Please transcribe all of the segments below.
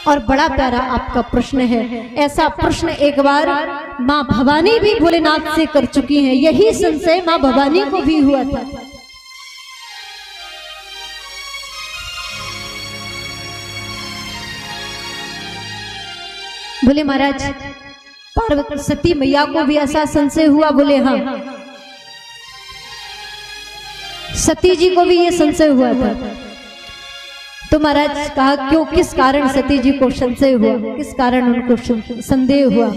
और बड़ा प्यारा आपका प्रश्न है। ऐसा प्रश्न एक बार माँ भवानी भी भोलेनाथ से कर चुकी हैं। यही संशय माँ भवानी को भी हुआ था। बोले महाराज पार्वती सती मैया को भी ऐसा संशय हुआ? बोले हाँ, सती जी को भी ये संशय हुआ था। तो महाराज कहा क्यों, किस कारण सती जी को संशय हुआ, किस कारण उनको संदेह हुआ,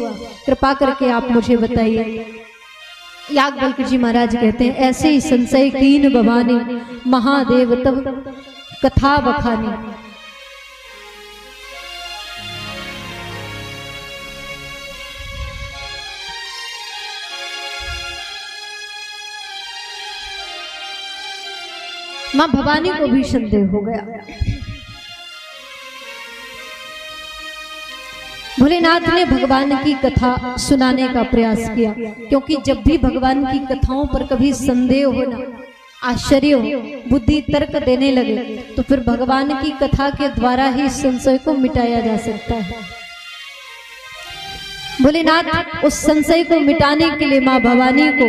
कृपा करके आप मुझे बताइए। याज्ञवल्क्य जी महाराज कहते हैं ऐसे ही संशय कीन भवानी महादेव तब कथा बखानी। मां भवानी को भी संदेह हो गया। भोलेनाथ ने भगवान की कथा सुनाने का प्रयास किया, क्योंकि जब भी भगवान की कथाओं पर कभी संदेह होना, आश्चर्य हो, बुद्धि तर्क देने लगे, तो फिर भगवान की कथा के द्वारा ही संशय को मिटाया जा सकता है। भोलेनाथ उस संशय को मिटाने के लिए मां भवानी को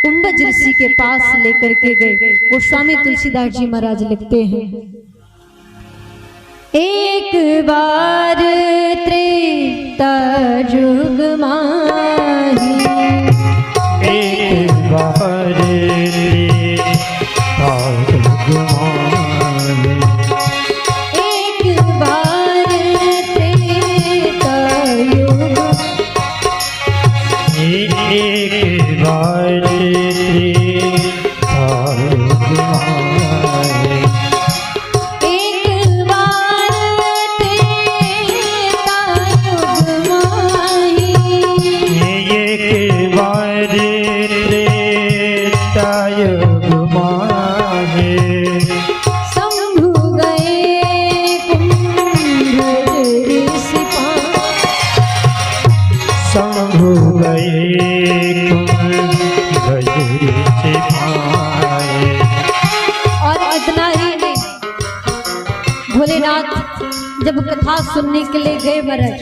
कुंभज ऋषि के पास लेकर के गए। गोस्वामी तुलसीदास जी महाराज लिखते हैं एक बार त्रेता जुग माही, एक बार त्रेता जुग माही, एक बार त्रेता युग, एक बार जब कथा सुनने के लिए गए महाराज,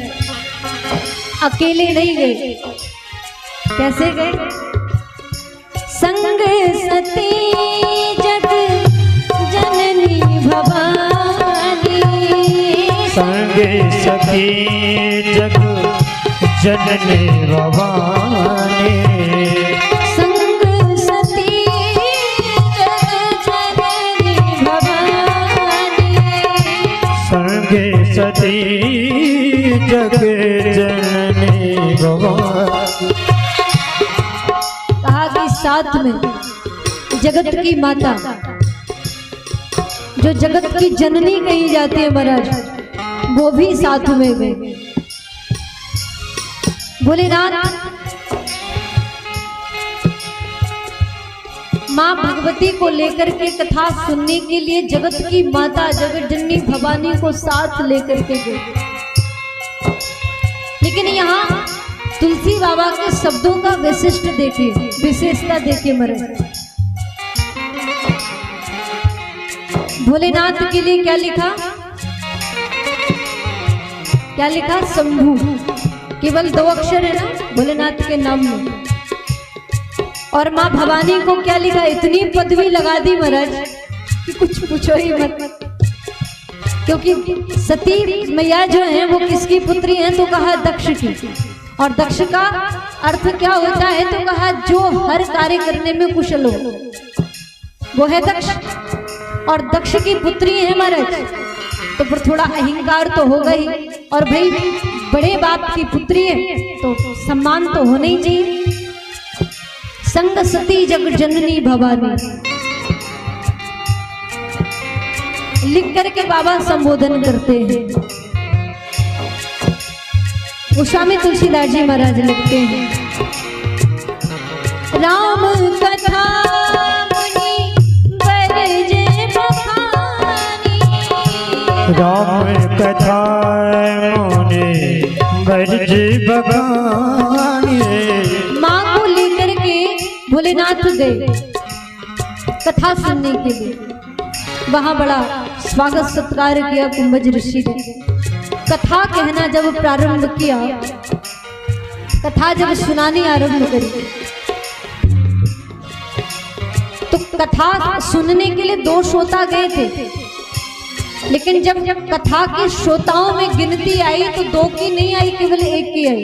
अकेले नहीं गए। कैसे गए? संग सती जग जननी भवानी, संग सती जग जननी भवानी, संग सती जग जननी भवानी, संग सती जग जननी भवानी। कहा कि साथ में जगत की माता, जो जगत की जननी कही जाती है महाराज, वो भी साथ में गए। भोलेनाथ माँ भगवती को लेकर के कथा सुनने के लिए जगत की माता जगत जननी भवानी को साथ लेकर के गए। लेकिन यहाँ तुलसी बाबा के शब्दों का विशिष्ट देखिए, विशेषता देखिए महाराज। भोलेनाथ के लिए क्या लिखा? क्या लिखा? शंभू। केवल 2 अक्षर है ना भोलेनाथ के नाम में। और माँ भवानी को क्या लिखा? इतनी पदवी लगा दी महाराज कि कुछ पूछो ही मत। क्योंकि सती मैया जो है वो किसकी पुत्री है? तो कहा दक्ष की। और दक्ष का अर्थ क्या होता है? तो कहा जो हर कार्य करने में कुशल हो, वो है दक्ष। और दक्ष की पुत्री है महाराज, तो फिर थोड़ा अहंकार तो होगा ही। और भाई बड़े बाप की पुत्री है तो सम्मान तो होना ही चाहिए। संग सती जग जननी भवानी लिख करके बाबा संबोधन करते हैं। गोस्वामी तुलसीदास जी महाराज लिखते हैं राम कथा मुनि बरजे बखानी, राम कथा मुनि बरजे बखानी। माँ को लेकर के भोलेनाथ गए कथा सुनने के लिए। वहां बड़ा स्वागत सत्कार किया कुंभज ऋषि ने। कथा कहना जब प्रारंभ किया, कथा जब सुनानी आरंभ करी, तो कथा सुनने के लिए 2 श्रोता गए थे, लेकिन जब कथा के श्रोताओं में गिनती आई तो 2 की नहीं आई, केवल 1 की आई।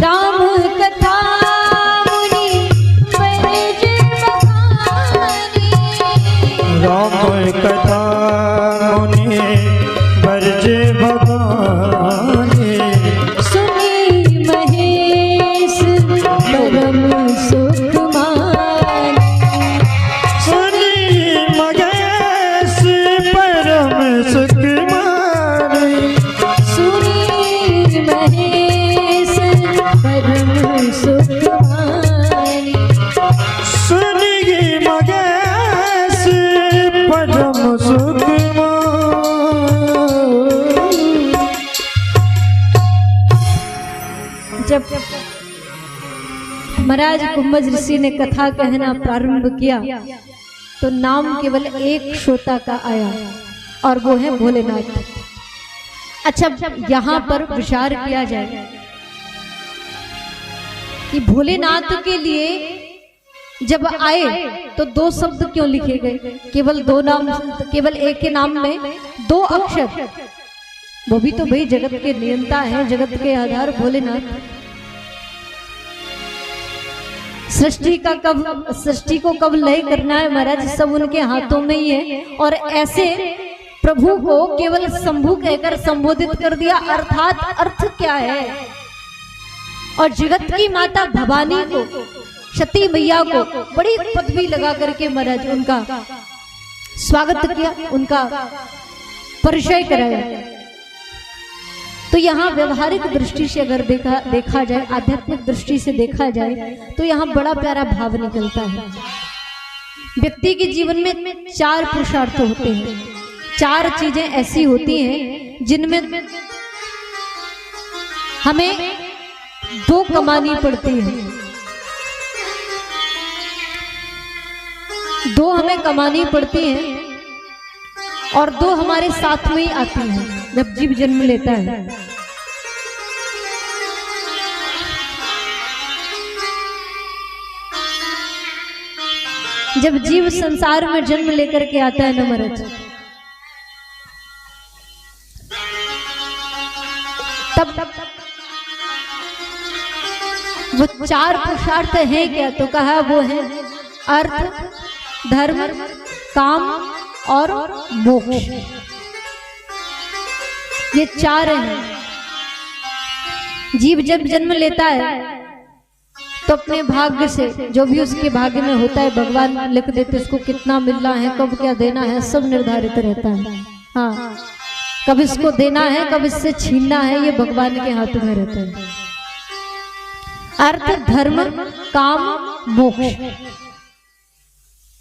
राम कथा मुनि बरज बखानी, राम कथा मुनि बरज बखानी, सुनी महेश परम सुख मानी, सुनी महेश परम सुख मानी, सुनी महेश परम सुख मानी, सुनी महेश परम सुख जब महाराज कुंभज ऋषि ने कथा कहना प्रारंभ किया तो नाम केवल 1 श्रोता का आया और वो है भोलेनाथ। अच्छा, यहाँ पर विचार किया जाए कि भोलेनाथ के लिए जब आए तो 2 शब्द क्यों लिखे गए, केवल 2 नाम, केवल एक के नाम में 2 अक्षर। वो भी तो भाई जगत के नियंता है, जगत के आधार भोलेनाथ। सृष्टि को कब लय करना है महाराज, सब उनके हाथों में ही है। और ऐसे प्रभु को केवल शंभु कहकर संबोधित कर दिया, अर्थात अर्थ क्या है। और जगत की माता भवानी को, सती मैया को बड़ी पदवी लगा करके महाराज उनका स्वागत किया, उनका परिचय कराया। तो यहाँ व्यवहारिक दृष्टि से अगर देखा जाए, आध्यात्मिक दृष्टि से देखा जाए तो यहाँ बड़ा प्यारा भाव निकलता है। व्यक्ति के जीवन में 4 पुरुषार्थ होते हैं, 4 चीजें ऐसी होती हैं जिनमें हमें 2 कमानी पड़ती है। 2 हमें कमानी पड़ती है और 2 हमारे साथ में ही आती हैं जब जीव जन्म लेता है। जब जीव संसार में जन्म लेकर के आता है न महाराज, तब वो 4 पुरुषार्थ हैं क्या, तो कहा वो है अर्थ, धर्म, काम और मोक्ष। ये 4 हैं। जीव जब जन्म लेता है तो अपने भाग्य से जो भी उसके भाग्य में होता है भगवान लिख देते, उसको कितना मिलना है, कब क्या देना है, सब निर्धारित रहता है। हाँ, कब इसको देना है, कब इससे छीनना है, ये भगवान के हाथ में रहता है। अर्थ, धर्म, काम, मोक्ष।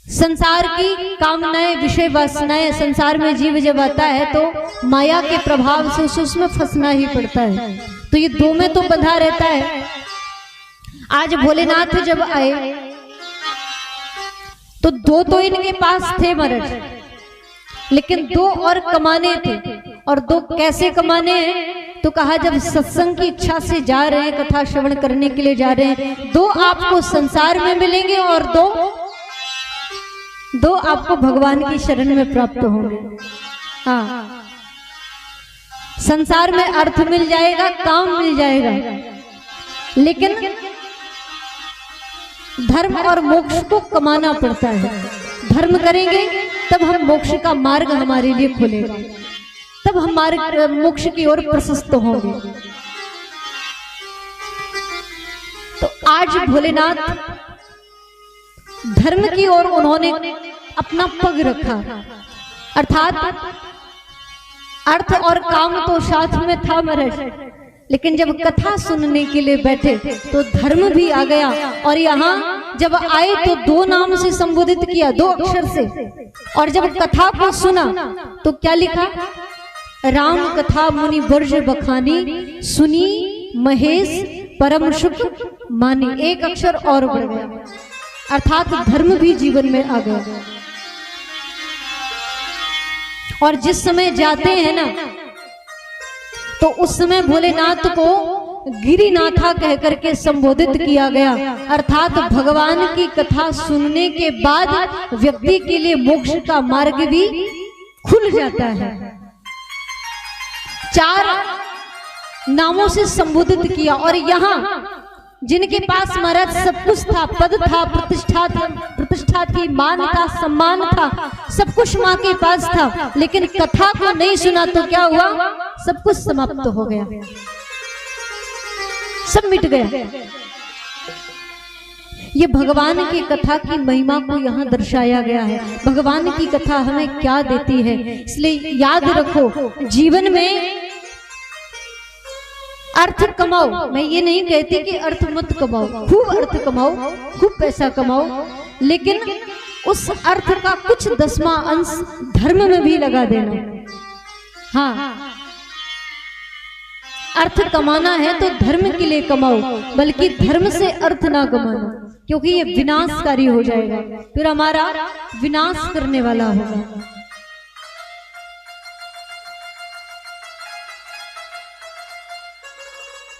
संसार की कामनाएं, विषय वासनाएं, संसार में जीव जब आता है तो माया के प्रभाव से उसे उसमें फंसना ही पड़ता है। तो ये 2 में तो बंधा रहता है। आज भोलेनाथ जब आए तो 2 तो इनके पास थे महाराज, लेकिन 2 और कमाने थे। और 2 कैसे कमाने हैं, तो कहा जब सत्संग की इच्छा से जा रहे हैं, कथा श्रवण करने के लिए जा रहे हैं, 2 आपको संसार में मिलेंगे और 2 आपको भगवान की शरण में प्राप्त होंगे। हाँ, संसार में अर्थ मिल जाएगा, काम मिल जाएगा, लेकिन धर्म और मोक्ष को कमाना पड़ता है। धर्म करेंगे तब हम मोक्ष का मार्ग हमारे लिए खुलेगा, तब हम मार्ग मोक्ष की ओर प्रशस्त होंगे। तो आज भोलेनाथ धर्म की ओर उन्होंने अपना पग रखा, अर्थात अर्थ और काम तो साथ में था महाराज, लेकिन जब कथा सुनने के लिए बैठे तो धर्म भी आ गया। और यहाँ जब आए तो 2 नाम से संबोधित किया, 2 अक्षर से। और जब कथा को सुना तो क्या लिखा, राम कथा मुनि बरज बखानी, सुनी महेश परम सुख मानी। 1 अक्षर और बढ़ गया, अर्थात धर्म भी जीवन में आ गया। और जिस समय जाते हैं ना तो उस समय भोलेनाथ को गिरिनाथा कह करके संबोधित किया गया, अर्थात भगवान की कथा सुनने के बाद व्यक्ति के लिए मोक्ष का मार्ग भी खुल जाता है। 4 नामों से संबोधित किया। और यहाँ जिनके पास महाराज सब कुछ था, पद था, प्रतिष्ठा थी, मान था, सम्मान था, सब कुछ माँ के पास था, लेकिन कथा को नहीं सुना तो क्या हुआ? सब कुछ समाप्त हो गया, सब मिट गया। ये भगवान की कथा की महिमा को यहाँ दर्शाया गया है। भगवान की कथा हमें क्या देती है, इसलिए याद रखो, जीवन में अर्थ कमाओ। मैं ये नहीं कहती कि अर्थ मत कमाओ, खूब अर्थ कमाओ, खूब पैसा कमाओ, लेकिन उस अर्थ का कुछ 10वां अंश धर्म में भी लगा देना। हाँ, अर्थ कमाना है तो धर्म के लिए कमाओ, बल्कि धर्म से अर्थ ना कमाना, क्योंकि ये विनाशकारी हो जाएगा, फिर हमारा विनाश करने वाला होगा।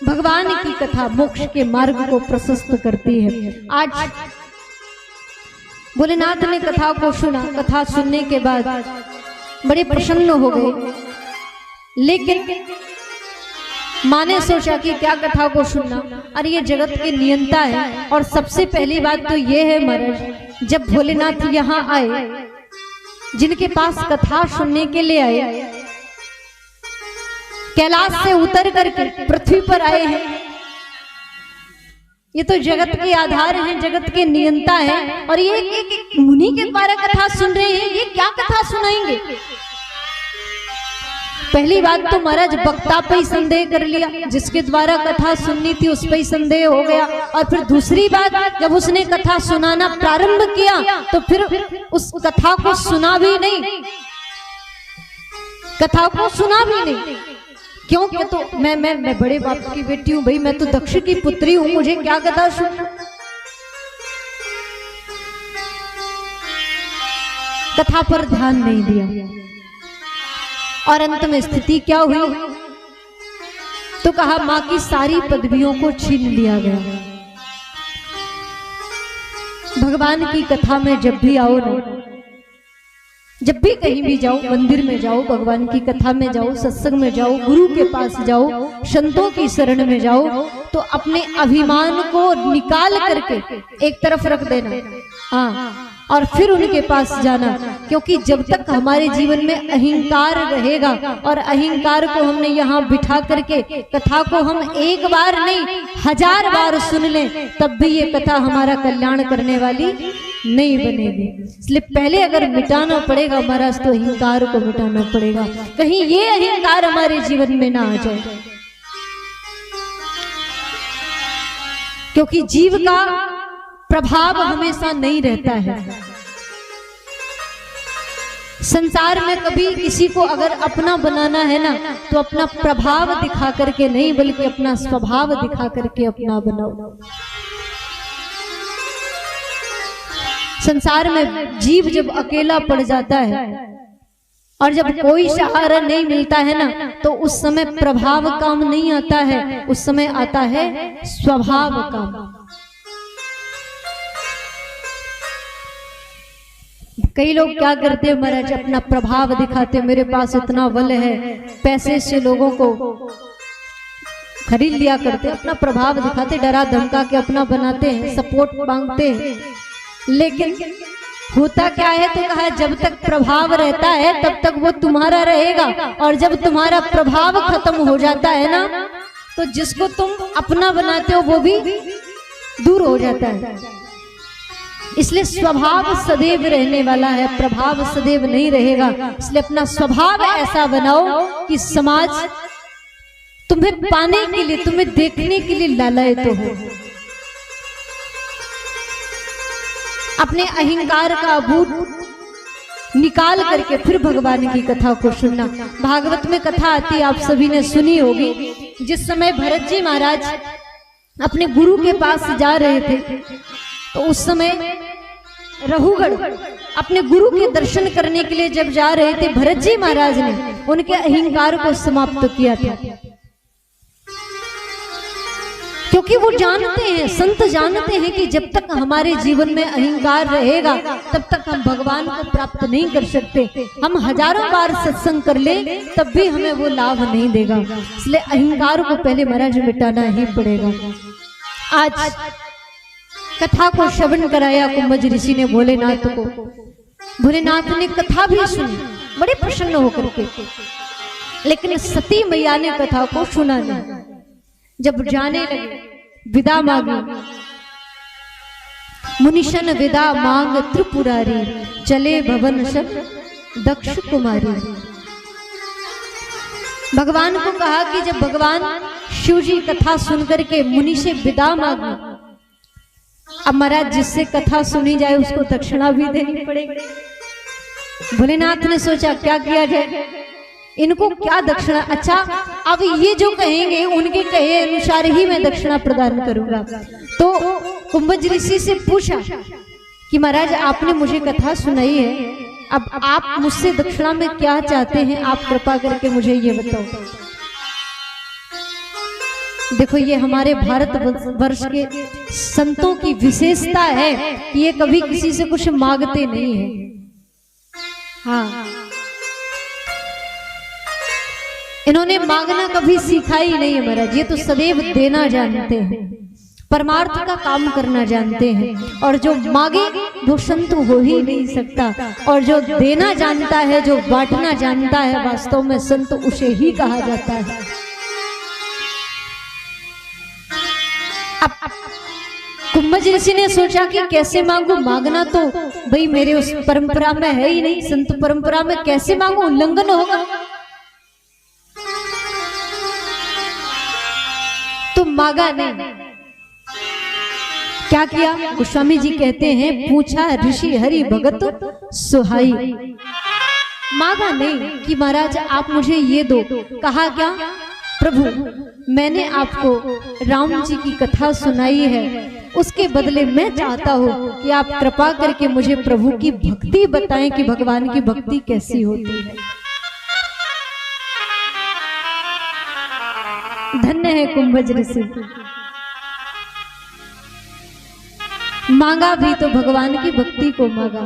भगवान की कथा मोक्ष के मार्ग को प्रशस्त करती है। आज भोलेनाथ ने कथा को सुना, कथा सुनने के बाद बड़े प्रसन्न हो गए, लेकिन माँ ने सोचा कि क्या कथा को सुनना, अरे ये जगत के नियंता है। और सबसे पहली बात तो ये है महाराज, जब भोलेनाथ यहाँ आए, जिनके पास कथा सुनने के लिए आए, कैलाश से उतर करके पृथ्वी पर आए हैं, ये तो जगत के आधार हैं, जगत के नियंता हैं, और ये एक मुनि के द्वारा कथा सुन रहे हैं, ये क्या कथा सुनाएंगे? पहली बात तो महाराज वक्ता पे ही संदेह कर लिया, जिसके द्वारा कथा सुननी थी उस पे ही संदेह हो गया। और फिर दूसरी बात, जब उसने कथा सुनाना प्रारंभ किया तो फिर उस कथा को सुना भी नहीं, कथा को सुना भी नहीं। क्यों? क्या तो मैं बड़े बाप की बेटी हूं भाई, मैं तो दक्ष की पुत्री हूं, मुझे क्या कथा सुनना? कथा पर ध्यान नहीं दिया, और अंत में स्थिति क्या हुई? तो कहा मां की सारी पदवियों को छीन लिया गया। भगवान की कथा में जब भी आओ ना, जब भी कहीं भी जाओ, मंदिर में जाओ, भगवान की कथा में जाओ, सत्संग में जाओ, गुरु के पास जाओ, संतों की शरण में जाओ, तो अपने अभिमान को निकाल करके एक तरफ रख देना, हाँ, और फिर उनके पास जाना। क्योंकि जब तक हमारे जीवन में अहंकार रहेगा, और अहंकार को हमने यहाँ बिठा करके कथा को हम एक बार नहीं 1000 बार सुन लें, तब भी ये कथा हमारा कल्याण करने वाली नहीं बनेगी। इसलिए पहले अगर मिटाना पड़ेगा महाराज, तो अहंकार को मिटाना पड़ेगा, कहीं ये अहंकार हमारे जीवन में ना आ जाए। क्योंकि जीव का प्रभाव हमेशा नहीं रहता है। संसार में कभी किसी को अगर अपना बनाना है ना, तो अपना प्रभाव दिखा करके नहीं, बल्कि अपना स्वभाव दिखा करके अपना बनाओ। संसार में जीव जब अकेला पड़ जाता है, और जब कोई सहारा नहीं मिलता है ना, तो उस समय प्रभाव काम नहीं आता है, उस समय आता है स्वभाव काम। कई लोग क्या करते हैं महाराज, अपना प्रभाव दिखाते, मेरे पास इतना बल है, पैसे से लोगों को खरीद लिया करते, अपना प्रभाव दिखाते, डरा धमका के अपना बनाते हैं, सपोर्ट मांगते हैं। लेकिन होता क्या है? तो कहा जब तक प्रभाव रहता है तब तक वो तुम्हारा रहेगा, और जब तुम्हारा प्रभाव खत्म हो जाता है ना, तो जिसको तुम अपना बनाते हो वो भी दूर हो जाता है। इसलिए स्वभाव सदैव रहने वाला है, प्रभाव सदैव नहीं रहेगा। इसलिए अपना स्वभाव ऐसा बनाओ कि समाज तुम्हें पाने के लिए, तुम्हें देखने के लिए लालायित हो। अपने अहंकार का भूत निकाल करके फिर भगवान की कथा को सुनना। भागवत में कथा आती, आप सभी ने सुनी होगी, जिस समय भरत जी महाराज अपने गुरु के पास जा रहे थे, तो उस समय रघुगढ़ अपने गुरु के दर्शन करने के लिए जब जा रहे थे, भरत जी महाराज ने उनके अहंकार को समाप्त किया था। क्योंकि वो जानते हैं, संत जानते हैं कि जब तक हमारे जीवन में अहंकार रहेगा तब तक हम भगवान को प्राप्त नहीं कर सकते। हम हजारों बार सत्संग कर ले तब भी हमें वो लाभ नहीं देगा। इसलिए अहंकार को पहले महाराज मिटाना ही पड़ेगा। आज कथा को श्रवण कराया कुंभज ऋषि ने भोलेनाथ को। भोलेनाथ ने कथा भी सुनी बड़े प्रसन्न होकर के, लेकिन सती मैया ने कथा को सुना नहीं। जब जाने लगे विदा मांगी, मुनिशन विदा मांग त्रिपुरारी, चले भवन सब दक्ष कुमारी। भगवान को कहा कि जब भगवान शिव जी कथा सुनकर के मुनि से विदा मांगी, अब महाराज जिससे कथा सुनी जाए उसको दक्षिणा भी देनी पड़ेगी। भोलेनाथ ने सोचा क्या किया जाए, इनको क्या दक्षिणा। अच्छा, अब ये जो कहेंगे उनके कहे अनुसार ही मैं दक्षिणा प्रदान करूंगा। तो कुंभज ऋषि से पूछा कि महाराज आपने मुझे कथा सुनाई है, अब आप मुझसे दक्षिणा में क्या चाहते हैं, आप कृपा करके मुझे ये बताओ। देखो, ये हमारे भारत वर्ष के संतों की विशेषता है कि ये कभी किसी से कुछ मांगते नहीं है। हाँ, इन्होंने मांगना कभी सीखा ही नहीं है महाराज। ये तो सदैव देना जानते हैं, परमार्थ का काम करना जानते हैं। और जो मांगे वो संत हो ही नहीं सकता। और जो देना जानता है, जो बांटना जानता है, वास्तव में संत उसे ही कहा जाता है। अब कुंभज ऋषि ने सोचा कि कैसे मांगू, मांगना तो भाई मेरे उस परंपरा में है ही नहीं, संत परंपरा में कैसे मांगू, उल्लंघन होगा। तो मांगा नहीं। क्या किया? गोस्वामी जी कहते हैं, पूछा ऋषि हरि भगत सुहाई। मांगा नहीं कि महाराज आप मुझे ये दो। कहा क्या? प्रभु, मैंने आपको राम जी की कथा सुनाई है, उसके बदले मैं चाहता हूँ कि आप कृपा करके मुझे प्रभु की भक्ति बताएं कि भगवान की भक्ति कैसी होती है। धन्य है कुंभज ऋषि, मांगा भी तो भगवान की भक्ति को मांगा,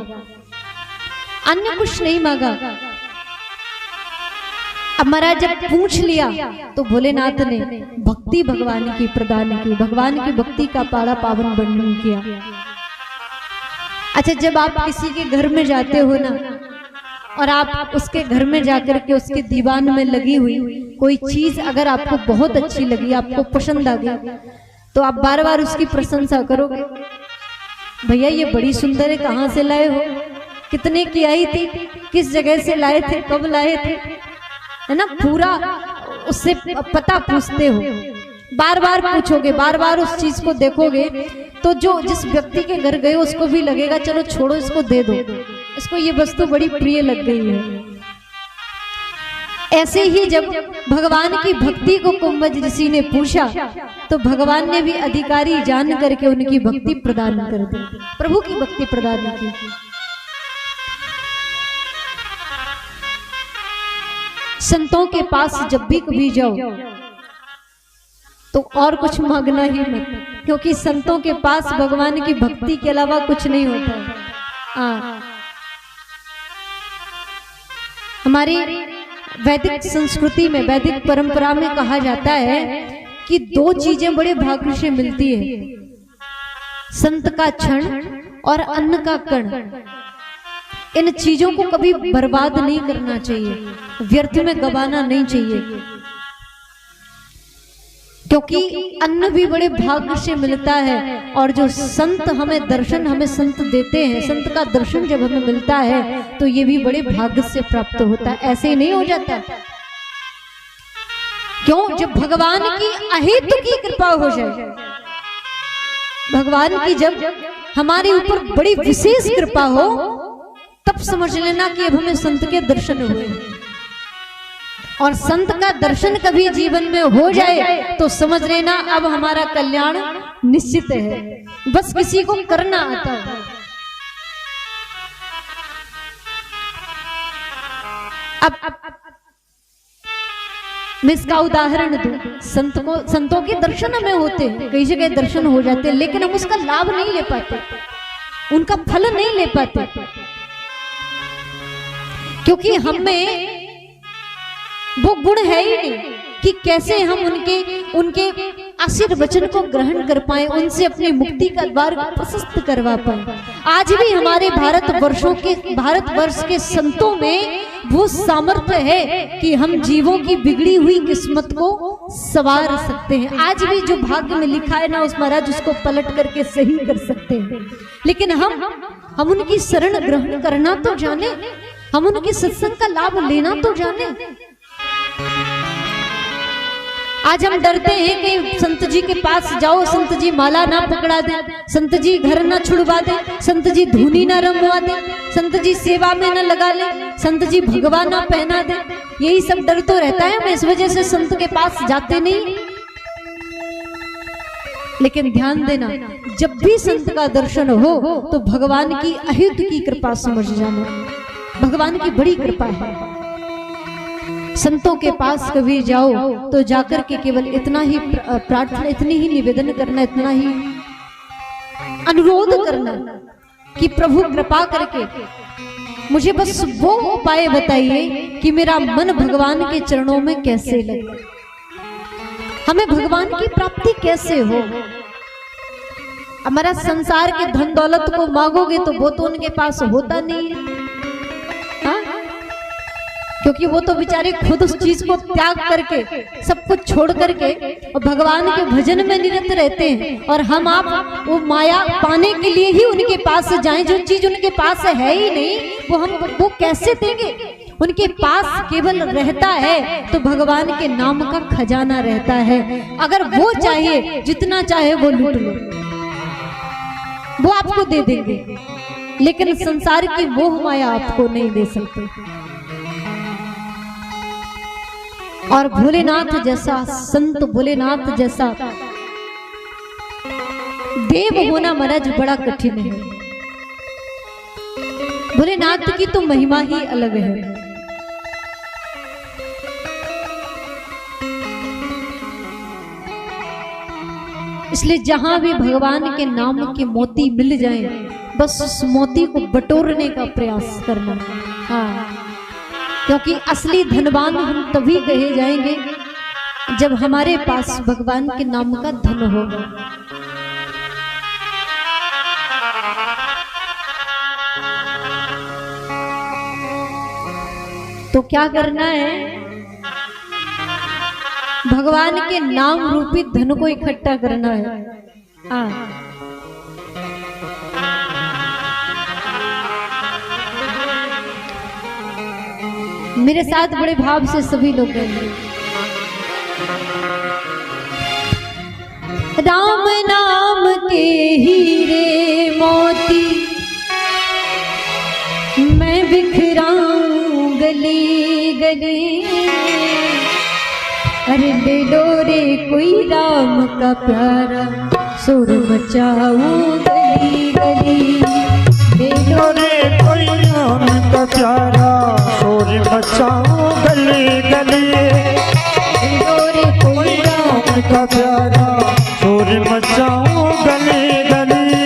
अन्य कुछ नहीं मांगा। अब महाराज जब पूछ लिया तो भोलेनाथ ने भक्ति भगवान की प्रदान की, भगवान की भक्ति का पाड़ा पावन वर्णन किया। अच्छा, जब आप किसी के घर में जाते हो ना, और आप उसके घर में जाकर के उसके दीवान में लगी हुई कोई चीज अगर आपको बहुत अच्छी लगी, आपको पसंद आ गई, तो आप बार बार उसकी प्रशंसा करोगे। भैया ये बड़ी सुंदर है, कहाँ से लाए हो, कितने की आई थी, किस जगह से लाए थे, कब लाए थे, है ना, पूरा उससे पता पूछते हो, बार बार पूछोगे, बार बार उस चीज को देखोगे। तो जो जिस व्यक्ति के घर गए उसको भी लगेगा चलो छोड़ो इसको दे दो, इसको ये वस्तु बड़ी प्रिय लग गई है। ऐसे ही जब भगवान की भक्ति को कुंभज ऋषि ने पूछा तो भगवान ने भी अधिकारी जान करके उनकी भक्ति प्रदान कर दी, प्रभु की भक्ति प्रदान की। संतों के पास जब भी कभी जाओ तो और कुछ मांगना ही मत, क्योंकि संतों के पास भगवान की भक्ति के अलावा कुछ नहीं होता। हमारी वैदिक संस्कृति में, वैदिक परंपरा में कहा जाता है कि दो चीजें बड़े भाग्य से मिलती है, संत का क्षण और अन्न का कण। इन चीजों को कभी बर्बाद नहीं करना चाहिए, व्यर्थ में गवाना नहीं चाहिए, क्योंकि अन्न भी बड़े भाग्य से मिलता है। और जो संत हमें दर्शन, हमें संत देते हैं, संत का दर्शन जब हमें मिलता है तो ये भी बड़े भाग्य से प्राप्त होता है, ऐसे ही नहीं हो जाता। क्यों? जब भगवान की अहेतु की कृपा हो जाए, भगवान की जब हमारे ऊपर बड़ी विशेष कृपा हो, तब समझ लेना कि अब हमें संत के दर्शन हुए। और संत का दर्शन कभी जीवन में हो जाए तो समझ लेना अब हमारा कल्याण निश्चित है, बस किसी को करना आता है। अब मैं इसका उदाहरण दूं, संतों के दर्शन हमें होते हैं, कई जगह दर्शन हो जाते हैं, लेकिन हम उसका लाभ नहीं ले पाते, उनका फल नहीं ले पाते, क्योंकि हमें वो गुण है ही नहीं कि कैसे हम उनके आशीर्वचन को ग्रहण कर पाए, उनसे अपनी मुक्ति का द्वार प्रशस्त करवा पाए। आज भी हमारे भारतवर्ष के संतों में वो सामर्थ्य है कि हम जीवों की बिगड़ी हुई किस्मत को संवार सकते हैं। आज भी जो भाग्य में लिखा है ना, उस महाराज उसको पलट करके सही कर सकते हैं। लेकिन हम उनकी शरण ग्रहण करना तो जाने, हम उनके सत्संग का लाभ लेना तो जाने। आज हम डरते हैं कि संत जी के पास जाओ, संत जी माला ना पकड़ा दे, संत जी घर ना छुड़वा दे, संत जी धुनी ना रमवा दे, संत जी सेवा में ना लगा ले, संत जी भगवा ना पहना दे। यही सब डर तो रहता है, हम इस वजह से संत के पास जाते नहीं। लेकिन ध्यान देना, जब भी संत का दर्शन हो तो भगवान की अहित की कृपा समझ जाना, भगवान की बड़ी कृपा है। संतों के पास कभी जाओ तो जाकर के केवल इतना ही प्रार्थना, इतनी ही निवेदन करना, इतना ही अनुरोध करना कि प्रभु कृपा करके मुझे बस वो उपाय बताइए कि मेरा मन भगवान के चरणों में कैसे लगे, हमें भगवान की प्राप्ति कैसे हो। हमारा संसार के धन दौलत को मांगोगे तो वो तो उनके पास होता नहीं है, हाँ? क्योंकि वो तो बेचारे खुद उस चीज को त्याग करके, सब कुछ छोड़ करके और भगवान के भजन में निरत रहते हैं। और हम आप वो माया पाने के लिए ही उनके पास जाएं, जो चीज उनके पास है ही नहीं वो कैसे देंगे। उनके पास केवल रहता है तो भगवान के नाम का खजाना रहता है। अगर वो चाहिए, जितना चाहे वो लूट लो, वो आपको दे देंगे, लेकिन संसार की मोह माया आपको नहीं दे सकते। और भोलेनाथ जैसा संत, भोलेनाथ जैसा देव होना महाराज बड़ा कठिन है। भोलेनाथ की तो महिमा ही अलग है। इसलिए जहां भी भगवान के नाम के मोती मिल जाएं, बस उस मोती को बटोरने का प्रयास करना। हाँ, क्योंकि असली धनवान हम तभी कहे जाएंगे जब हमारे पास भगवान के नाम का धन होगा। तो क्या करना है? भगवान के नाम रूपी धन को इकट्ठा करना है। हाँ, मेरे साथ बड़े भाव से सभी लोग कहेंगे, राम नाम के हीरे मोती मैं बिखराऊं गली गली, अरे ले लो रे कोई राम का प्यारा सुर मचाऊं गली गली, ले लो रे कोई राम का प्यारा शोर मचाऊं गली गली, रे कोई राम का प्यारा शोर मचाऊं गली गली।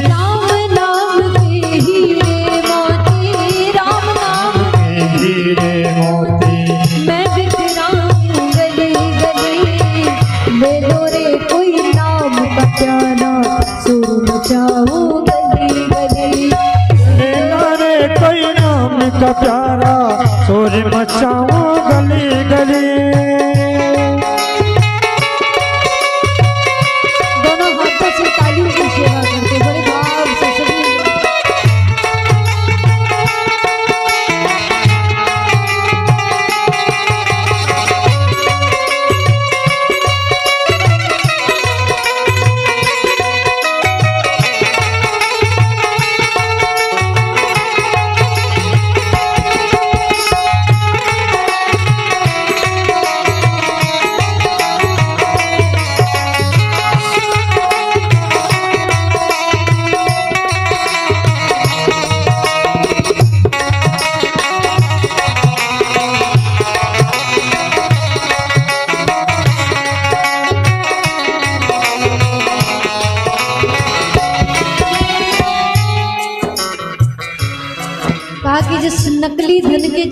राम नाम के हीरे मोती, राम नाम के हीरे मोती मैं बिखराऊं गली गली, ले लो रे कोई राम का प्यारा सुर मचाऊं गली गली, ले लो रे कोई राम का प्यारा शोर मचाऊं गली गली।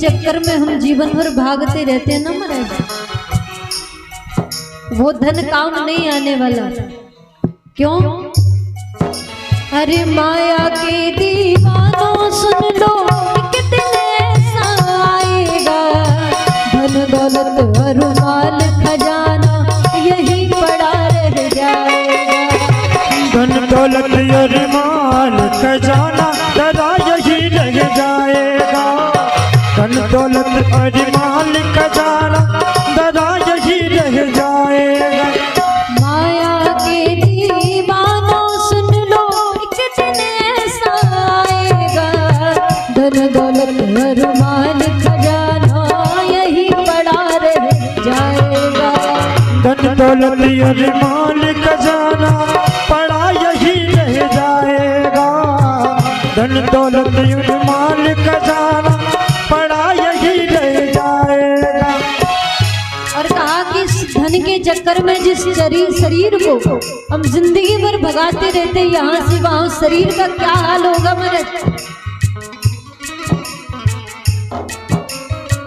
चक्कर में हम जीवन भर भागते रहते हैं ना महाराज, वो धन काम नहीं आने वाला। क्यों? अरे माया के दीवानों सुन लो, एक दिन ऐसा आएगा, धन दौलत और माल खजाना यही पड़ा रह जाएगा। धन दौलत और माल खजाना सदा यही रह जाएगा। धन दौलत और माल खजाना सदा यही रह जाएगा। माया के दीवानों सुन लो, एक दिन ऐसा आएगा, धन दौलत और माल खजाना यही पड़ा रह जाएगा। धन दौलत और माल खजाना पड़ा यही रह जाएगा। धन दौलत और माल खजाना पड़ा यही रह जाएगा। और कहा कि इस धन के चक्कर में जिस शरीर को हम जिंदगी भर भगाते रहते, यहाँ से वहां, शरीर का क्या हाल होगा महाराज।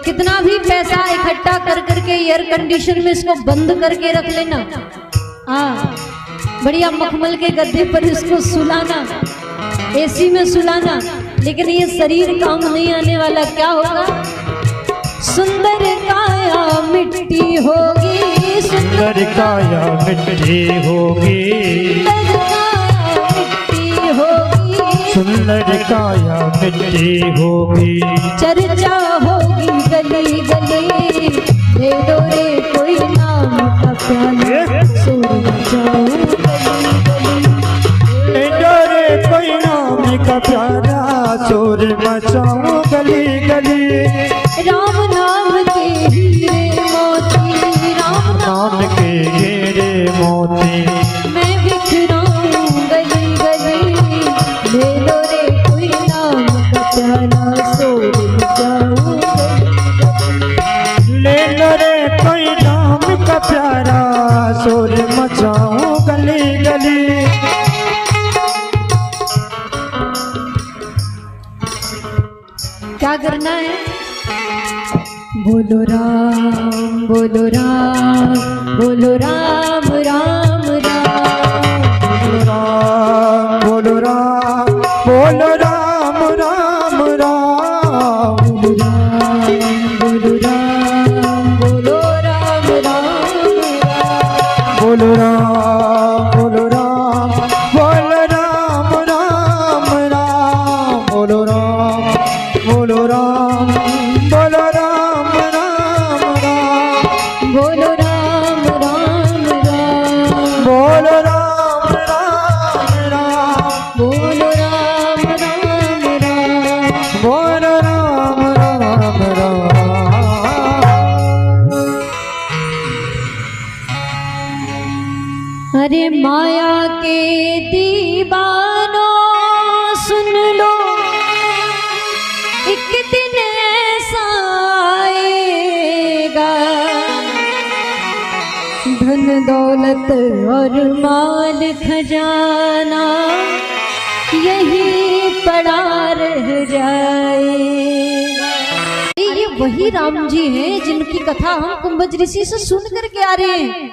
कितना भी पैसा इकट्ठा कर करके एयर कंडीशन में इसको बंद करके रख लेना, हाँ, बढ़िया मखमल के गद्दे पर इसको सुलाना, एसी में सुलाना, लेकिन ये शरीर काम नहीं आने वाला। क्या होगा? सुंदर काया मिट्टी होगी, सुंदर काया मिट्टी होगी, सुंदर काया मिट्टी होगी। चर्चा होगी गली गली, दे दो रे कोई नाम का प्याला, सुन जाऊं गली गली। दे दो रे कोई नाम का प्याला, शोर मचाऊं गली गली। राम नाम के हीरे मोती, राम नाम के हीरे मोती, मैं बिखराऊं गली गली, दे दो रे कोई नाम का प्याला, शोर मचाऊं गली गली। ले लो रे कोई नाम का प्यारा, शोर मचाऊं गली गली। क्या करना है? बोलो राम, बोलो राम, बोलो राम राम राम, बोलो राम, बोलो राम, बोलो राम राम राम, बोलो राम, बोलो राम, बोलो राम राम राम, बोलो राम, बोलो राम, बोलो राम राम राम, बोलो राम, बोलो राम, बोलो राम राम राम, बोलो राम राम राम, बोलो राम राम राम, बोलो राम राम राम। बोलो राम राम राम। अरे माया के दीवानों सुन लो, एक दिन ऐसा आएगा, धन दौलत और माल खजाना यही पड़ा रह जाएगा। ये वही राम जी हैं जिनकी कथा हम कुंभज ऋषि से सुन करके आ रहे हैं।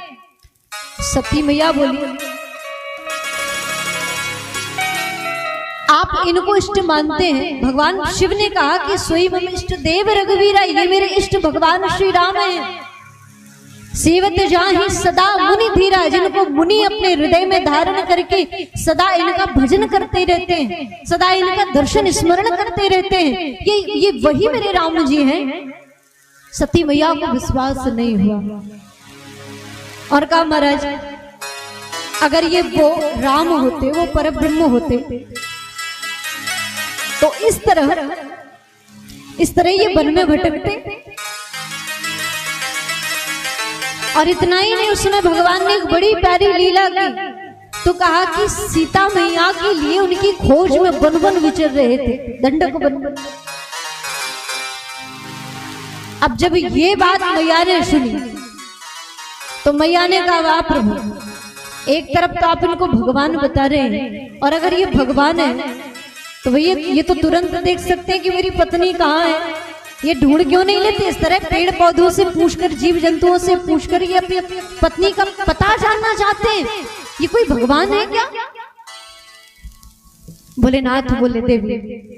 सती मैया बोली, आप इनको इष्ट मानते हैं। भगवान शिव ने कहा कि सोई मम इष्ट देव रघुवीरा, ये मेरे इष्ट भगवान श्री राम हैं। सेवत जाहि सदा मुनि धीरा, जिनको मुनि अपने हृदय में धारण करके सदा इनका भजन करते रहते हैं, सदा इनका दर्शन स्मरण करते रहते हैं, ये वही मेरे राम जी हैं। सती मैया को विश्वास नहीं हुआ और कहा, महाराज अगर ये वो राम होते, वो परब्रह्म होते, तो इस तरह ये वन में भटकते। और इतना ही नहीं, उसमें भगवान ने एक बड़ी प्यारी लीला की, तो कहा कि सीता मैया के लिए उनकी खोज में वन वन विचर रहे थे, दंडक वन वन। अब जब ये बात मैया ने सुनी तो मैया ने कहा, वाह प्रभु, एक तरफ तो आप इनको भगवान बता रहे हैं, और अगर ये भगवान है तो भैया ये तो तुरंत देख सकते हैं कि मेरी पत्नी कहाँ है। ये ढूंढ क्यों नहीं लेते? इस तरह पेड़ पौधों से पूछकर, जीव जंतुओं से पूछकर ये अपनी पत्नी का पता जानना चाहते हैं। ये कोई भगवान है क्या? भोलेनाथ बोले, देवी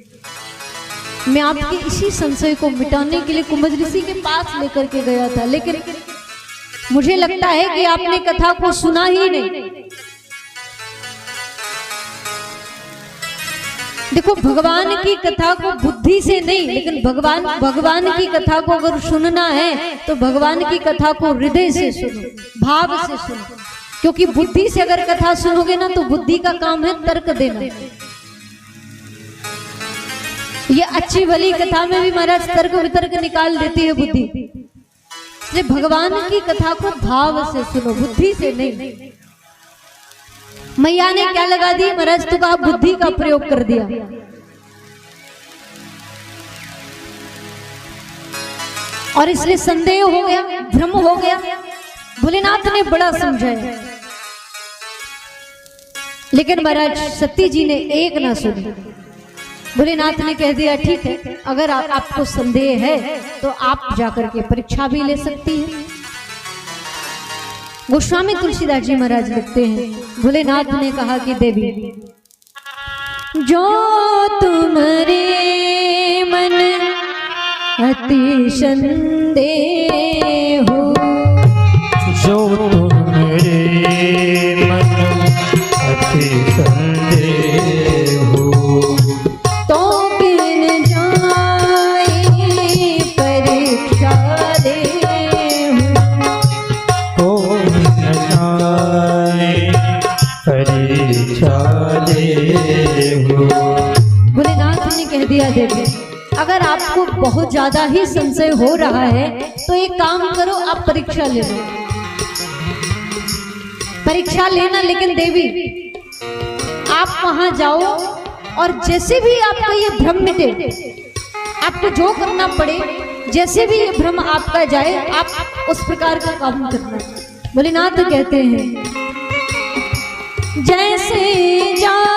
मैं आपके इसी संशय को मिटाने के लिए कुंभज ऋषि के पास लेकर के गया था, लेकिन मुझे लगता है कि आपने कथा को सुना ही नहीं। देखो, भगवान की कथा को बुद्धि से नहीं, लेकिन भगवान की कथा को अगर सुनना है तो भगवान की कथा को हृदय से सुनो, भाव से सुनो। क्योंकि बुद्धि से अगर कथा सुनोगे ना तो बुद्धि का काम है तर्क देना। ये अच्छी भली कथा में भी महाराज तर्क वितर्क निकाल देती है बुद्धि। इसलिए भगवान की कथा को भाव से सुनो, बुद्धि से नहीं। मैया ने क्या लगा दी महाराज? तो कहा बुद्धि का प्रयोग कर दिया। और इसलिए संदेह हो गया, भ्रम हो गया। भोलेनाथ ने बड़ा समझाया, लेकिन महाराज सती जी ने एक ना सुनी। भोलेनाथ ने कह दिया, ठीक है, अगर आपको संदेह है तो आप जाकर के परीक्षा भी ले सकती हैं। गोस्वामी तुलसीदास जी महाराज लिखते हैं, भोलेनाथ ने कहा कि देवी, जो तुम्हारे मन अति संदेह हो, जो तुम्हारे मन अति संदेह हो, तो किन जाए परीक्षा दे, परीक्षा दे। भोलेनाथ ने कह दिया, देवी अगर आपको बहुत ज्यादा ही संशय हो रहा है तो एक काम करो, आप परीक्षा ले लो, परीक्षा लेना। लेकिन देवी आप वहां जाओ और जैसे भी आपका ये भ्रम मिटे, आपको जो करना पड़े, जैसे भी ये भ्रम आपका जाए, आप उस प्रकार का काम करना। भोलेनाथ कहते हैं, जैसे जाए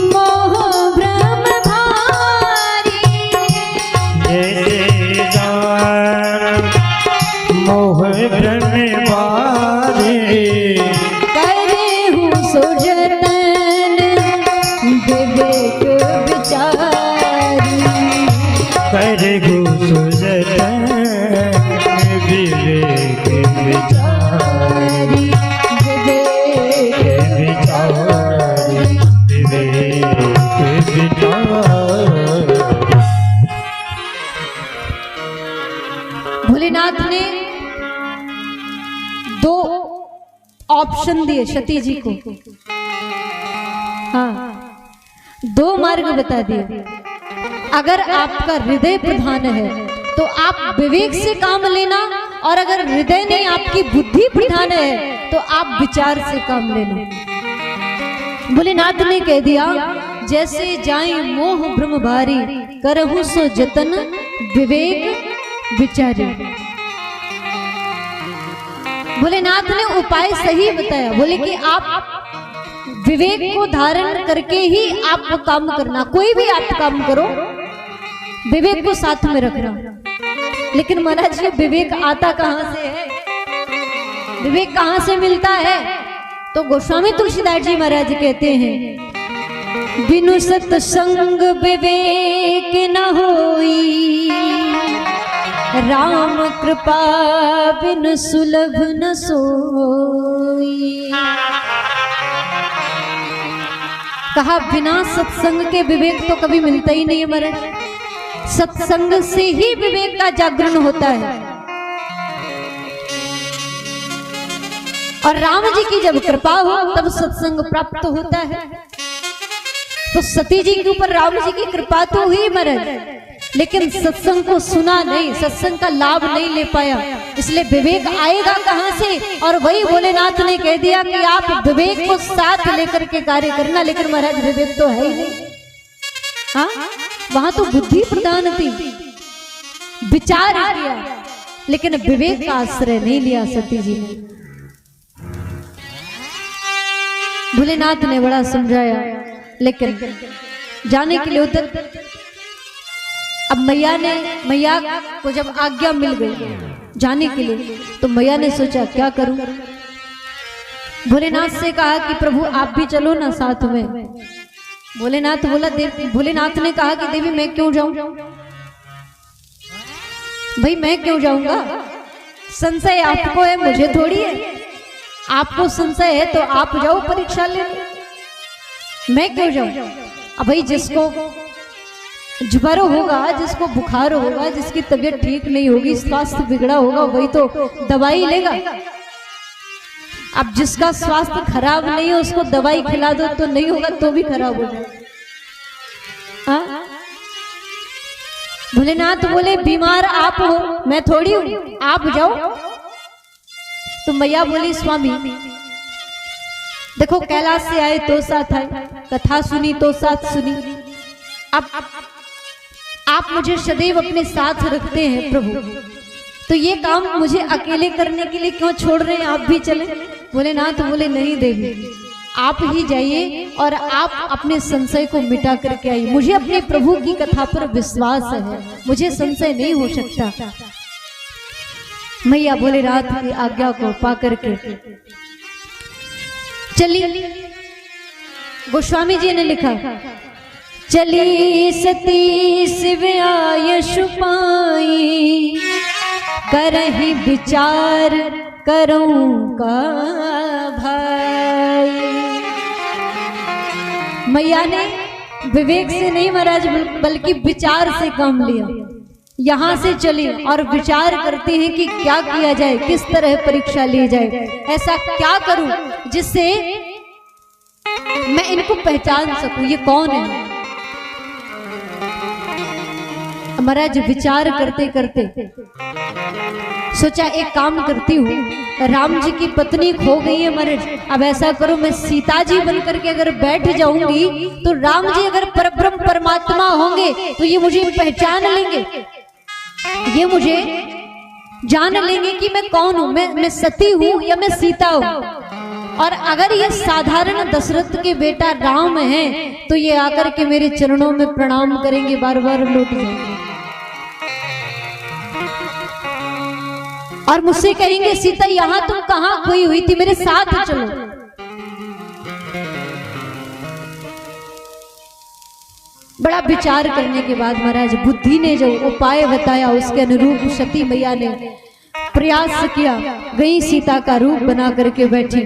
मोह भ्रम भारी, जैसे जाए मोह भ्रम भारी, करे हूँ सुजतन विवेक विचारी, करे हूँ सुजतन विवेक विचारी, भोलेनाथ ने दो ऑप्शन दिए सती जी को। हाँ, दो मार्ग बता दिए। अगर आपका हृदय प्रधान है तो आप विवेक से काम लेना, और अगर हृदय नहीं, आपकी बुद्धि प्रधान है तो आप विचार से काम लेना। भोलेनाथ ने कह दिया, जैसे जाए मोह भ्रम भारी, करहु सो जतन विवेक विचारी। भोलेनाथ ने उपाय सही बताया। बोले कि आप विवेक को धारण करके ही आप वो काम करना, कोई भी आप काम करो विवेक को साथ में रखना। लेकिन महाराज ये विवेक आता कहां से है, विवेक कहां से मिलता है? तो गोस्वामी तुलसीदास जी महाराज कहते हैं, बिनु सत्संग विवेक न होई, राम कृपा बिन सुलभ न सोई। कहा बिना सत्संग के विवेक तो कभी मिलता ही नहीं है महाराज। सत्संग से ही विवेक का जागरण होता है। और राम जी की जब कृपा हो तब सत्संग प्राप्त होता है। तो सती जी के ऊपर राम जी की कृपा तो हुई महाराज, लेकिन सत्संग को सुना नहीं, सत्संग का लाभ नहीं ले पाया, इसलिए विवेक आएगा कहां से? और वही भोलेनाथ ने कह दिया कि आप विवेक को साथ लेकर के कार्य करना। लेकिन महाराज विवेक तो है ही नहीं। हाँ, वहां तो बुद्धि प्रधान थी, विचार किया, लेकिन विवेक का आश्रय नहीं लिया सती जी ने। भोलेनाथ ने बड़ा समझाया, लेकिन जाने के लिए उधर अब मैया को जब आज्ञा मिल गई जाने के लिए, तो मैया ने सोचा क्या करूं। भोलेनाथ से कहा कि प्रभु आप भी चलो ना साथ में। भोलेनाथ ने कहा कि देवी मैं क्यों जाऊं, भाई मैं क्यों जाऊंगा, संशय आपको है मुझे थोड़ी है। आपको संशय है तो आप जाओ परीक्षा लेने, मैं क्यों जाऊं। अब भाई जिसको ज्वर होगा, जिसको बुखार होगा, जिसकी तबीयत ठीक नहीं होगी, स्वास्थ्य बिगड़ा होगा, वही तो दवाई लेगा। अब जिसका स्वास्थ्य खराब नहीं है उसको दवाई खिला दो तो नहीं होगा, तो भी खराब हो जाएगा। भोलेनाथ बोले बीमार आप हो, मैं थोड़ी हूं, आप जाओ। तो मैया बोली स्वामी देखो कैलाश से आए तो साथ आए, कथा सुनी तो साथ सुनी, अब आप मुझे सदैव अपने साथ रखते हैं प्रभु, तो ये काम मुझे अकेले करने के लिए क्यों छोड़ रहे हैं, आप भी चले। भोलेनाथ बोले नहीं देवी आप ही जाइए और आप अपने संशय को मिटा करके आइए, मुझे अपने प्रभु की कथा पर विश्वास है, मुझे संशय नहीं हो सकता। मैया भोलेनाथ की आज्ञा को पा करके चली। गोस्वामी जी ने लिखा चली सती शिव आयश पाई, करहि विचार करूंगा भाई। मैया ने विवेक से नहीं महाराज बल्कि विचार से काम लिया। यहाँ से चली और विचार करते हैं कि क्या किया जाए, किस तरह परीक्षा ली जाए, ऐसा क्या करूं जिससे मैं इनको पहचान सकूं, ये कौन है। महाराज विचार करते करते सोचा एक काम करती हूँ, राम जी की पत्नी खो गई है महाराज, अब ऐसा करो मैं सीता जी बन करके अगर बैठ जाऊंगी तो राम जी अगर परब्रह्म परमात्मा होंगे तो ये मुझे पहचान लेंगे, ये मुझे जान लेंगे कि मैं कौन हूं, मैं सती हूं या मैं सीता हूं। और अगर ये साधारण दशरथ के बेटा राम है तो ये आकर के मेरे चरणों में प्रणाम करेंगे, बार बार लौट जाएंगे और मुझसे कहेंगे सीता यहाँ तुम कहाँ खोई हुई थी, मेरे साथ चलो। बड़ा विचार करने के बाद महाराज बुद्धि ने जो उपाय बताया उसके अनुरूप सती मैया ने प्रयास किया, गई सीता का रूप बना करके बैठी।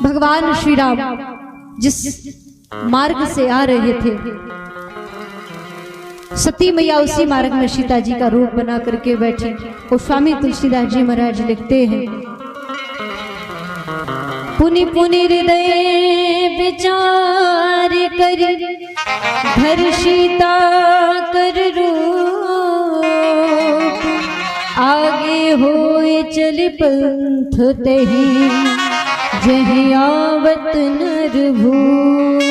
भगवान श्री राम जिस मार्ग से आ रहे थे सती मैया उसी मार्ग में सीता जी का रूप बना करके बैठी। और स्वामी तुलसीदास जी महाराज लिखते हैं पुनि पुनि हृदय विचार कर धर सीता कर रूप, आगे होए चल पंथ तही जहि आवत नर भूप।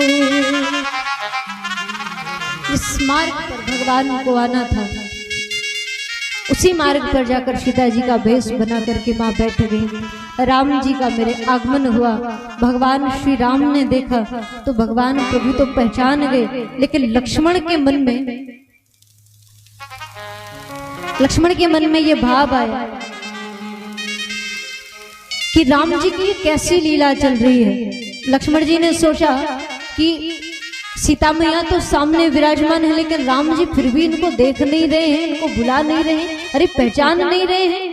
जिस मार्ग पर भगवान को आना था उसी मार्ग पर जाकर सीता जी का भेष बना करके मां बैठ गई। राम जी का मेरे आगमन हुआ, भगवान श्री राम ने देखा तो भगवान प्रभु तो पहचान गए, लेकिन लक्ष्मण के मन में ये भाव आया कि राम जी की कैसी लीला चल रही है। लक्ष्मण जी ने सोचा कि सीता मैया तो सामने विराजमान है, लेकिन राम जी फिर भी इनको देख नहीं रहे हैं, इनको बुला नहीं रहे हैं, अरे पहचान नहीं रहे हैं।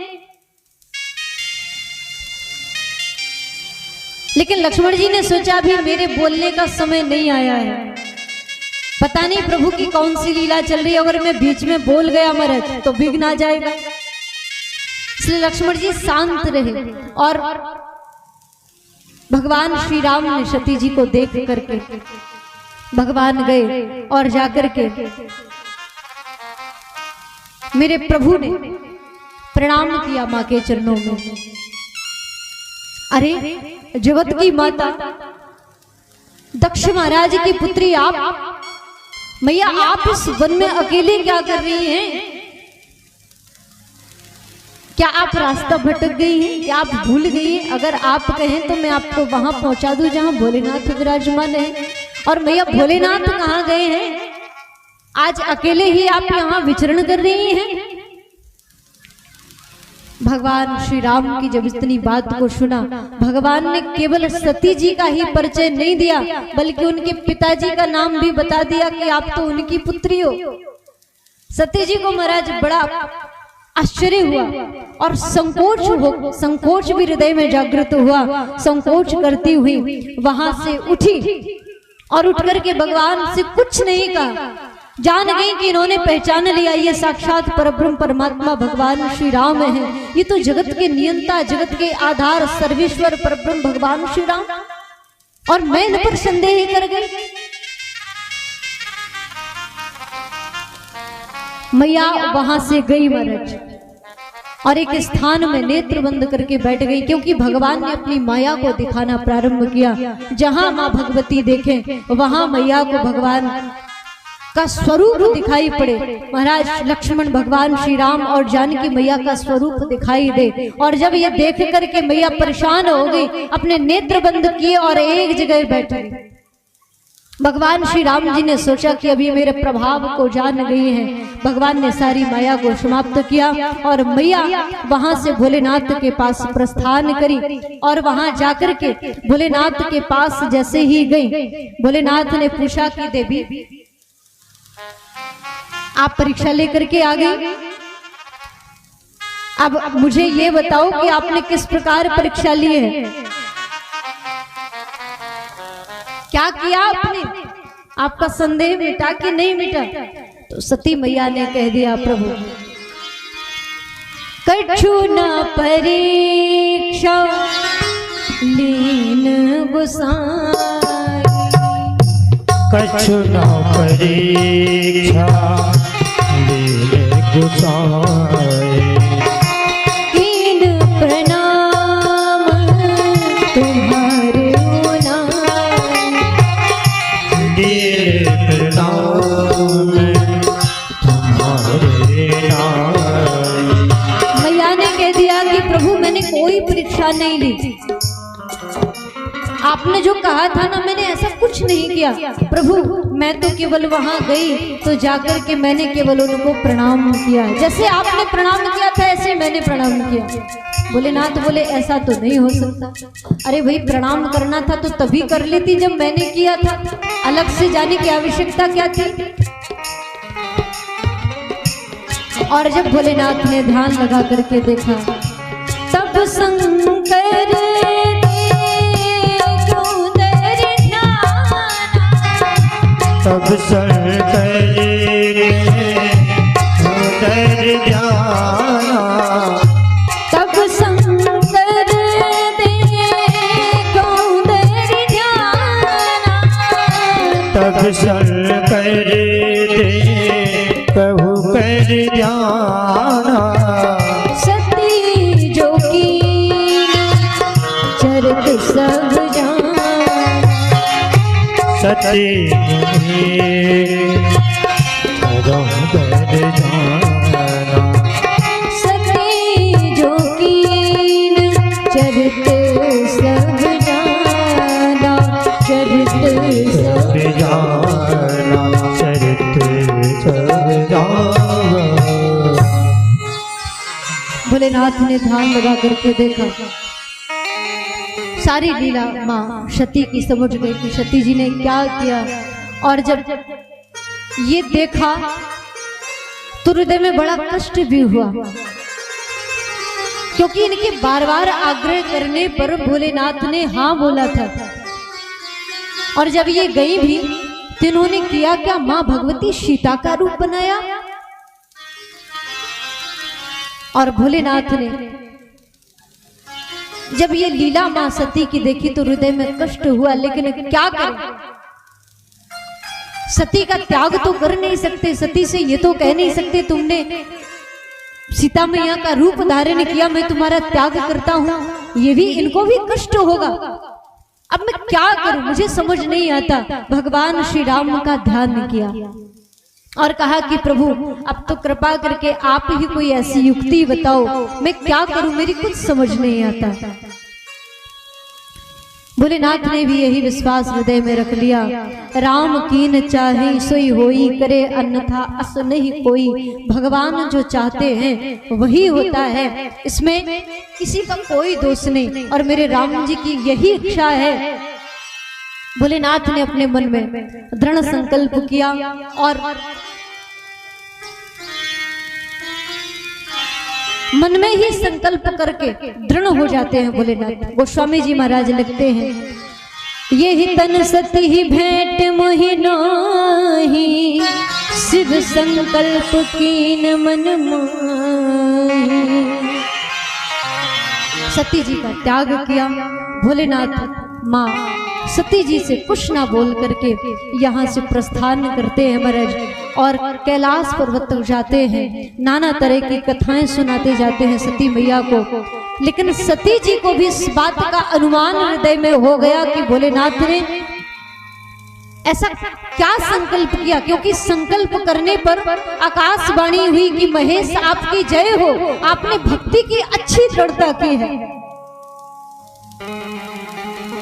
लेकिन लक्ष्मण जी ने सोचा अभी मेरे बोलने का समय नहीं आया है, पता नहीं प्रभु की कौन सी लीला चल रही है, अगर मैं बीच में बोल गया महाराज तो बिगड़ ना जाएगा। इसलिए लक्ष्मण जी शांत रहे और भगवान श्री राम ने सती जी को देख करके भगवान गए और जाकर के मेरे प्रभु ने प्रणाम किया मां के चरणों में। अरे जगत की माता दक्ष महाराज की पुत्री आप मैया, आप इस वन में अकेले क्या कर रही हैं? क्या आप रास्ता भटक गई हैं? क्या आप भूल गई हैं? अगर आप कहें तो मैं आपको वहां पहुंचा दूं जहां भोलेनाथ विराजमान है। और मैया भोलेनाथ कहाँ गए हैं? आज अकेले ही आप यहाँ विचरण कर रही हैं। भगवान श्री राम की जब इतनी बात को सुना, भगवान ने केवल सती जी का ही परिचय नहीं दिया, बल्कि उनके पिताजी का नाम भी बता दिया कि आप तो उनकी पुत्री हो। सती जी को महाराज बड़ा आश्चर्य हुआ और संकोच भी हृदय में जागृत हुआ। संकोच करती हुई वहां से उठी और उठ करके भगवान से कुछ नहीं कहा। जान गई कि इन्होंने पहचान लिया, ये साक्षात परब्रह्म परमात्मा भगवान श्री राम हैं। ये तो जगत के नियंता, जगत के आधार, सर्वेश्वर परब्रह्म भगवान श्री राम, और मैं इन पर संदेह कर गई। मैया वहां से गई महाराज और एक स्थान में नेत्र बंद करके बैठ गई, क्योंकि भगवान ने अपनी माया को दिखाना प्रारंभ किया। जहां मां भगवती देखें वहां मैया को भगवान का स्वरूप दिखाई पड़े। महाराज लक्ष्मण भगवान श्री राम और जानकी मैया का स्वरूप दिखाई दे, और जब ये देख करके मैया परेशान हो गई, अपने नेत्र बंद किए और एक जगह बैठ गई। भगवान श्री राम जी ने सोचा कि अभी मेरे प्रभाव को जान गई हैं। भगवान ने सारी माया को समाप्त किया और मैया वहां से भोलेनाथ के पास प्रस्थान करी, और वहां जाकर के भोलेनाथ के पास जैसे ही गई, भोलेनाथ ने पूछा कि देवी आप परीक्षा लेकर के आ गई, अब मुझे ये बताओ कि आपने किस प्रकार परीक्षा ली है, क्या किया आपने, आपका संदेह मिटा कि नहीं मिटा। तो सती मैया ने कह दिया, प्रभु कछु न परीक्षा लीन गुसाई, कछु न परीक्षा लीन गुसाई, कीन प्रणाम तुम्हारे दीन प्रणाम तुम्हारे नाम। मैया ने कह दिया कि प्रभु मैंने कोई परीक्षा नहीं ली, आपने जो कहा था ना मैंने ऐसा कुछ नहीं किया। प्रभु मैं तो केवल वहां गई तो जाकर के मैंने केवल उनको प्रणाम किया, जैसे आपने प्रणाम किया था ऐसे मैंने प्रणाम किया। भोलेनाथ बोले ऐसा तो नहीं हो सकता। अरे भाई प्रणाम करना था तो तभी कर लेती जब मैंने किया था, अलग से जाने की आवश्यकता क्या थी। और जब भोलेनाथ ने ध्यान लगा करके देखा, तब शंकर तब शंकर उदर ध्याना, तब शंकर देखो उदर ध्याना, तब शंकर कहु कर ध्याना, सती जो की चरत सब जान, सती सती जो कीन चरित सब जाना, चरित सब जाना, चरित सब जाना। भोलेनाथ ने ध्यान लगा करके देखा, सारी लीला माँ सती की समझ गई कि सती जी ने क्या किया। और जब ये देखा तो हृदय में बड़ा कष्ट भी हुआ, क्योंकि इनके बार बार आग्रह करने पर भोलेनाथ ने हाँ बोला था। और जब ये गई भी तो इन्होंने किया क्या, माँ भगवती सीता का रूप बनाया। और भोलेनाथ ने जब ये लीला मां सती की देखी तो हृदय में कष्ट हुआ, लेकिन क्या करें, सती का त्याग तो कर नहीं सकते। सती से ये तो कह नहीं सकते तुमने सीता मैया का रूप धारण किया, मैं तुम्हारा त्याग करता हूं, ये भी इनको भी कष्ट होगा। अब मैं क्या करूं, मुझे समझ नहीं आता। भगवान श्री राम का ध्यान किया और कहा कि प्रभु अब तो कृपा करके आप ही कोई ऐसी युक्ति बताओ, मैं क्या करूं, मेरी कुछ समझ नहीं आता। भोलेनाथ ने भी यही विश्वास हृदय में रख लिया, राम कीन चाहे सोई होई, करे अन्यथा अस नहीं कोई। भगवान जो चाहते हैं वही होता है, इसमें किसी का कोई दोष नहीं। और मेरे राम जी की यही इच्छा है। भोलेनाथ ने अपने मन में दृढ़ संकल्प किया और मन में ही संकल्प करके दृढ़ हो जाते हैं भोलेनाथ। गोस्वामी जी महाराज लिखते हैं, ये ही तन सती ही भेंट मोहि नाही, शिव संकल्प कीन मन माही। सती जी का त्याग किया। भोलेनाथ माँ सती जी से कुछ ना बोल करके यहाँ से प्रस्थान करते हैं महाराज, और कैलाश पर्वत तक जाते हैं। नाना तरह की कथाएं सुनाते जाते हैं सती मैया को। लेकिन सती जी को भी इस बात का अनुमान हृदय में हो गया कि भोलेनाथ ने ऐसा क्या संकल्प किया, क्योंकि संकल्प करने पर आकाशवाणी हुई कि महेश आपकी जय हो, आपने भक्ति की अच्छी दृढ़ता की है।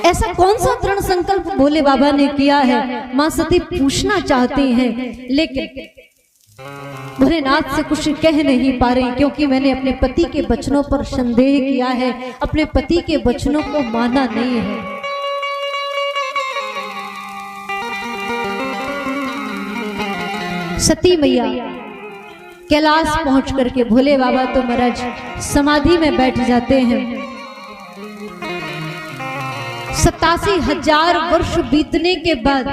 ऐसा कौन सा दृढ़ संकल्प भोले बाबा ने किया है, मां सती पूछना चाहती हैं, लेकिन भोलेनाथ से कुछ कह नहीं पा रही, क्योंकि मैंने अपने पति के वचनों पर संदेह किया है, अपने पति के वचनों को माना नहीं है। सती मैया कैलाश पहुंच करके भोले बाबा तो महाराज समाधि में बैठ जाते हैं। 87,000 वर्ष बीतने के बाद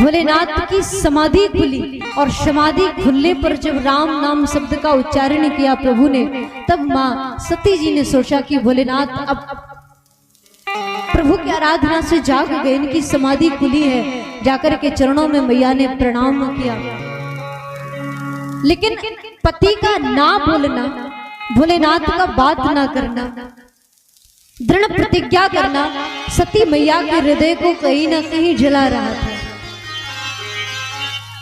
भोलेनाथ की समाधि खुली, और समाधि खुलने पर जब राम नाम शब्द का उच्चारण किया प्रभु ने, तब मां सती जी ने सोचा कि भोलेनाथ अब प्रभु की आराधना से जाग गए, इनकी समाधि खुली है। जाकर के चरणों में मैया ने प्रणाम किया। लेकिन पति का ना बोलना, भोलेनाथ का बात ना करना, दृढ़ प्रतिज्ञा करना सती मैया के हृदय को कहीं ना कहीं जला रहा था।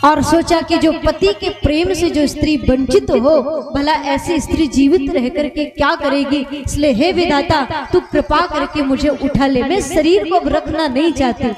और सोचा कि जो पति के प्रेम से जो स्त्री वंचित हो, भला ऐसी स्त्री जीवित रह करके क्या करेगी। इसलिए हे विधाता, तू कृपा करके मुझे उठा ले, मैं शरीर को अब रखना नहीं चाहती।